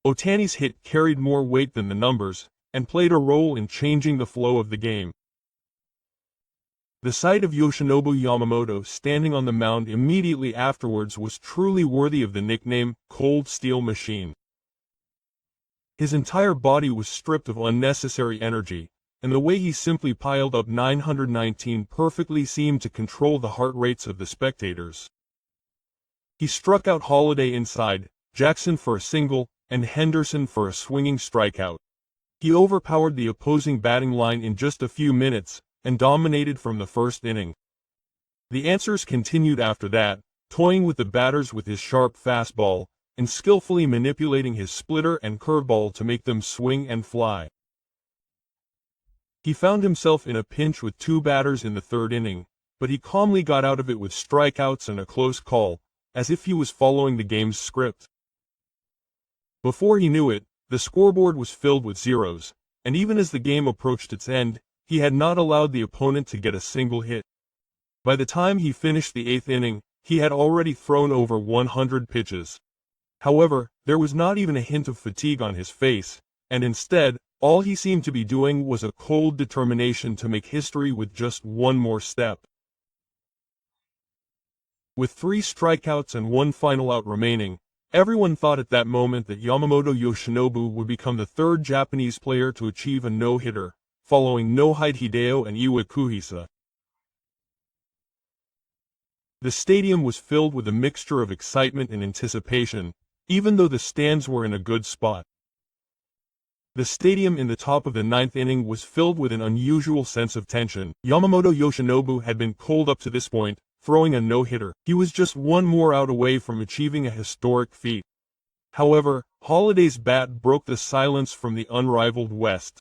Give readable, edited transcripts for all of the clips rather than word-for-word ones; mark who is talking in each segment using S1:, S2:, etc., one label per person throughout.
S1: Ohtani's hit carried more weight than the numbers, and played a role in changing the flow of the game. The sight of Yoshinobu Yamamoto standing on the mound immediately afterwards was truly worthy of the nickname, Cold Steel Machine. His entire body was stripped of unnecessary energy, and the way he simply piled up 919 perfectly seemed to control the heart rates of the spectators. He struck out Holiday inside, Jackson for a single, and Henderson for a swinging strikeout. He overpowered the opposing batting line in just a few minutes, and dominated from the first inning. The answers continued after that, toying with the batters with his sharp fastball, and skillfully manipulating his splitter and curveball to make them swing and fly. He found himself in a pinch with two batters in the third inning, but he calmly got out of it with strikeouts and a close call, as if he was following the game's script. Before he knew it, the scoreboard was filled with zeros, and even as the game approached its end, he had not allowed the opponent to get a single hit. By the time he finished the eighth inning, he had already thrown over 100 pitches. However, there was not even a hint of fatigue on his face, and instead, all he seemed to be doing was a cold determination to make history with just one more step. With 3 strikeouts and 1 final out remaining, everyone thought at that moment that Yamamoto Yoshinobu would become the third Japanese player to achieve a no-hitter, following Nohide Hideo and Iwa Kuhisa. The stadium was filled with a mixture of excitement and anticipation, even though the stands were in a good spot. The stadium in the top of the ninth inning was filled with an unusual sense of tension. Yamamoto Yoshinobu had been cold up to this point, throwing a no-hitter. He was just one more out away from achieving a historic feat. However, Holiday's bat broke the silence from the unrivaled West.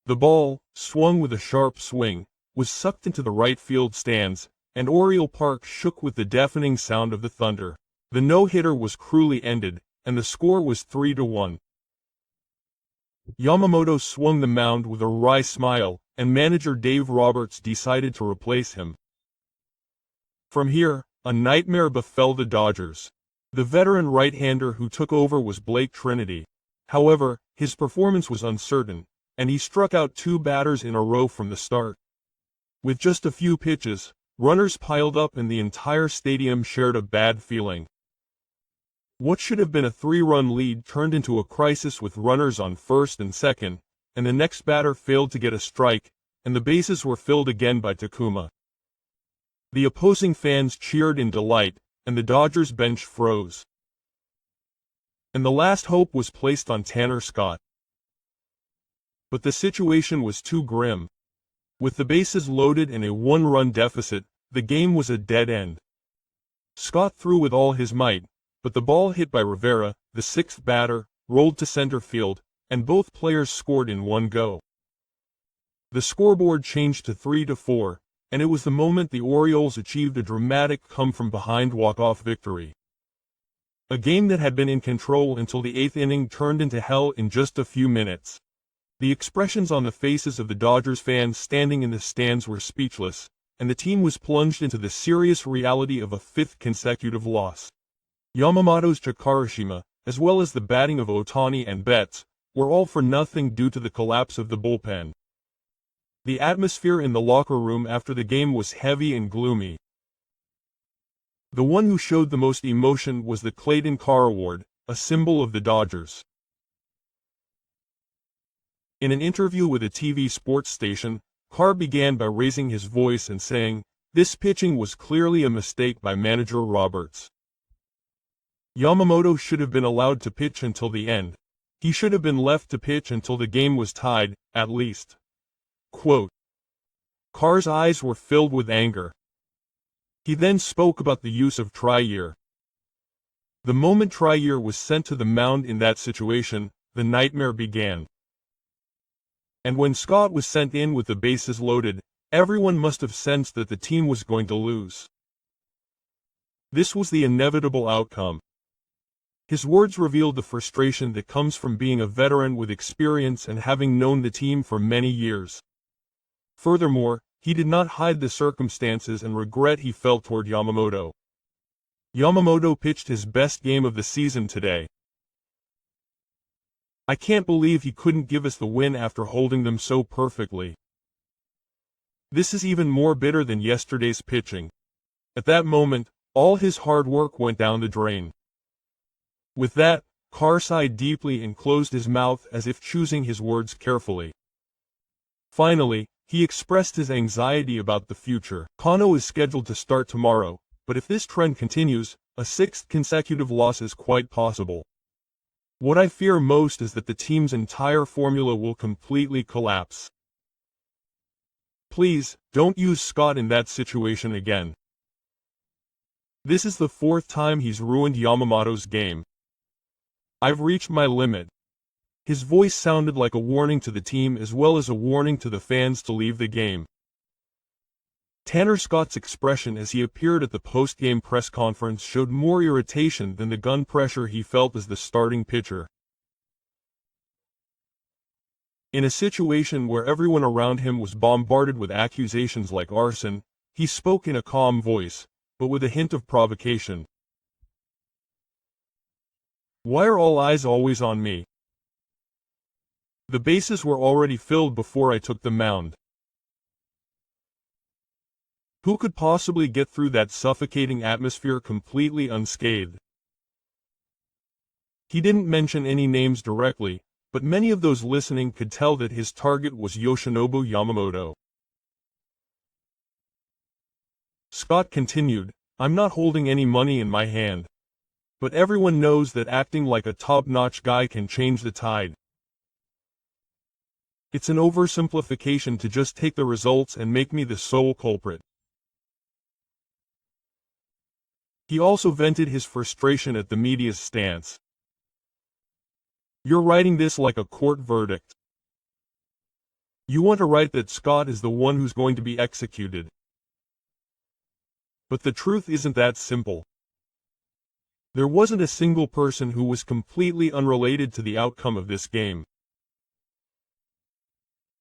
S1: The ball, swung with a sharp swing, was sucked into the right field stands, and Oriole Park shook with the deafening sound of the thunder. The no-hitter was cruelly ended, and the score was 3-1. Yamamoto swung the mound with a wry smile, and manager Dave Roberts decided to replace him. From here, a nightmare befell the Dodgers. The veteran right-hander who took over was Blake Trinity. However, his performance was uncertain, and he struck out 2 batters in a row from the start. With just a few pitches, runners piled up and the entire stadium shared a bad feeling. What should have been a 3-run lead turned into a crisis with runners on first and second, and the next batter failed to get a strike, and the bases were filled again by Takuma. The opposing fans cheered in delight, and the Dodgers bench froze. And the last hope was placed on Tanner Scott. But the situation was too grim. With the bases loaded and a 1-run deficit, the game was a dead end. Scott threw with all his might, but the ball hit by Rivera, the 6th batter, rolled to center field, and both players scored in one go. The scoreboard changed to 3-4, and it was the moment the Orioles achieved a dramatic come-from-behind walk-off victory. A game that had been in control until the 8th inning turned into hell in just a few minutes. The expressions on the faces of the Dodgers fans standing in the stands were speechless, and the team was plunged into the serious reality of a 5th consecutive loss. Yamamoto's Chikarashima, as well as the batting of Ohtani and Betts, were all for nothing due to the collapse of the bullpen. The atmosphere in the locker room after the game was heavy and gloomy. The one who showed the most emotion was the Clayton Carr Award, a symbol of the Dodgers. In an interview with a TV sports station, Carr began by raising his voice and saying, "This pitching was clearly a mistake by manager Roberts. Yamamoto should have been allowed to pitch until the end. He should have been left to pitch until the game was tied, at least." Quote. Carr's eyes were filled with anger. He then spoke about the use of Trier. The moment Trier was sent to the mound in that situation, the nightmare began. And when Scott was sent in with the bases loaded, everyone must have sensed that the team was going to lose. This was the inevitable outcome. His words revealed the frustration that comes from being a veteran with experience and having known the team for many years. Furthermore, he did not hide the circumstances and regret he felt toward Yamamoto. Yamamoto pitched his best game of the season today. I can't believe he couldn't give us the win after holding them so perfectly. This is even more bitter than yesterday's pitching. At that moment, all his hard work went down the drain. With that, Carr sighed deeply and closed his mouth as if choosing his words carefully. Finally, he expressed his anxiety about the future. Kano is scheduled to start tomorrow, but if this trend continues, a sixth consecutive loss is quite possible. What I fear most is that the team's entire formula will completely collapse. Please, don't use Scott in that situation again. This is the fourth time he's ruined Yamamoto's game. I've reached my limit. His voice sounded like a warning to the team as well as a warning to the fans to leave the game. Tanner Scott's expression as he appeared at the post-game press conference showed more irritation than the gun pressure he felt as the starting pitcher. In a situation where everyone around him was bombarded with accusations like arson, he spoke in a calm voice, but with a hint of provocation. Why are all eyes always on me? The bases were already filled before I took the mound. Who could possibly get through that suffocating atmosphere completely unscathed? He didn't mention any names directly, but many of those listening could tell that his target was Yoshinobu Yamamoto. Scott continued, I'm not holding any money in my hand. But everyone knows that acting like a top-notch guy can change the tide. It's an oversimplification to just take the results and make me the sole culprit. He also vented his frustration at the media's stance. You're writing this like a court verdict. You want to write that Scott is the one who's going to be executed. But the truth isn't that simple. There wasn't a single person who was completely unrelated to the outcome of this game.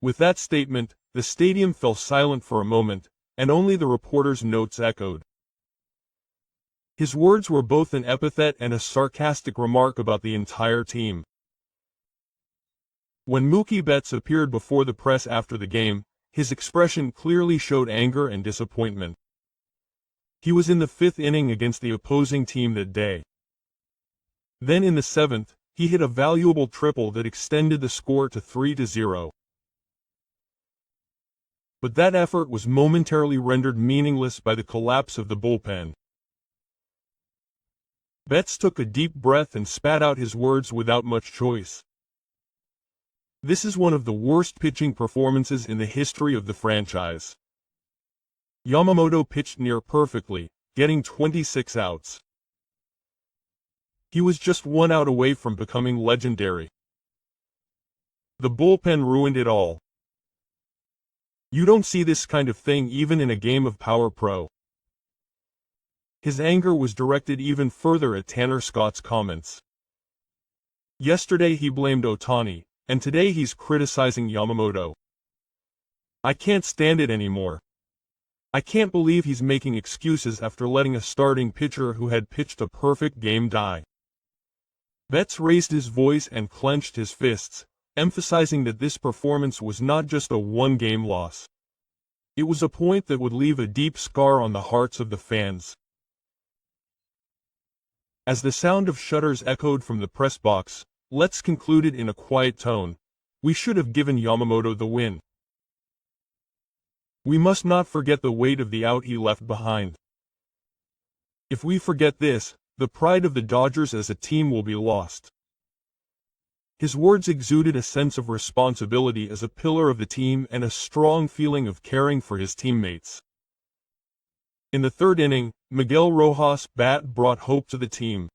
S1: With that statement, the stadium fell silent for a moment, and only the reporter's notes echoed. His words were both an epithet and a sarcastic remark about the entire team. When Mookie Betts appeared before the press after the game, his expression clearly showed anger and disappointment. He was in the fifth inning against the opposing team that day. Then in the seventh, he hit a valuable triple that extended the score to 3-0. But that effort was momentarily rendered meaningless by the collapse of the bullpen. Betts took a deep breath and spat out his words without much choice. This is one of the worst pitching performances in the history of the franchise. Yamamoto pitched near perfectly, getting 26 outs. He was just 1 out away from becoming legendary. The bullpen ruined it all. You don't see this kind of thing even in a game of Power Pro. His anger was directed even further at Tanner Scott's comments. Yesterday he blamed Ohtani, and today he's criticizing Yamamoto. I can't stand it anymore. I can't believe he's making excuses after letting a starting pitcher who had pitched a perfect game die. Betts raised his voice and clenched his fists, emphasizing that this performance was not just a one-game loss. It was a point that would leave a deep scar on the hearts of the fans. As the sound of shutters echoed from the press box, Letts concluded in a quiet tone, "We should have given Yamamoto the win. We must not forget the weight of the out he left behind. If we forget this, the pride of the Dodgers as a team will be lost." His words exuded a sense of responsibility as a pillar of the team and a strong feeling of caring for his teammates. In the third inning, Miguel Rojas' bat brought hope to the team.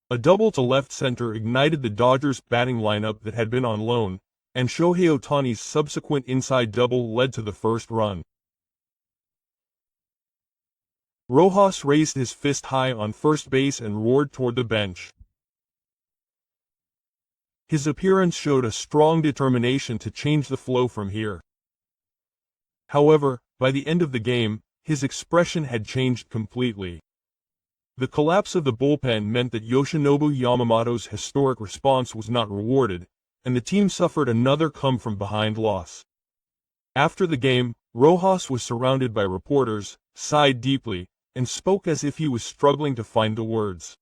S1: A double to left center ignited the Dodgers' batting lineup that had been on loan, and Shohei Ohtani's subsequent inside double led to the first run. Rojas raised his fist high on first base and roared toward the bench. His appearance showed a strong determination to change the flow from here. However, by the end of the game, his expression had changed completely. The collapse of the bullpen meant that Yoshinobu Yamamoto's historic response was not rewarded, and the team suffered another come-from-behind loss. After the game, Rojas was surrounded by reporters, sighed deeply, and spoke as if he was struggling to find the words.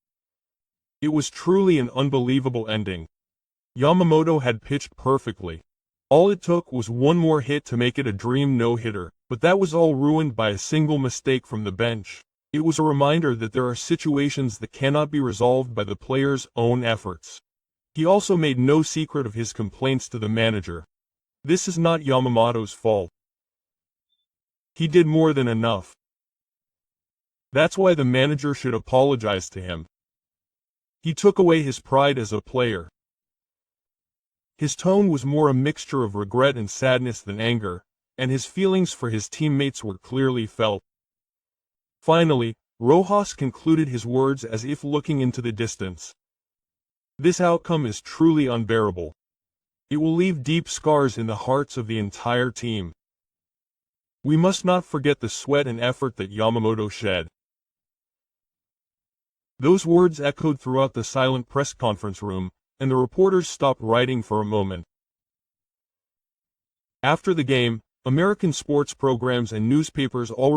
S1: It was truly an unbelievable ending. Yamamoto had pitched perfectly. All it took was one more hit to make it a dream no-hitter, but that was all ruined by a single mistake from the bench. It was a reminder that there are situations that cannot be resolved by the player's own efforts. He also made no secret of his complaints to the manager. This is not Yamamoto's fault. He did more than enough. That's why the manager should apologize to him. He took away his pride as a player. His tone was more a mixture of regret and sadness than anger, and his feelings for his teammates were clearly felt. Finally, Rojas concluded his words as if looking into the distance. This outcome is truly unbearable. It will leave deep scars in the hearts of the entire team. We must not forget the sweat and effort that Yamamoto shed. Those words echoed throughout the silent press conference room, and the reporters stopped writing for a moment. After the game, American sports programs and newspapers all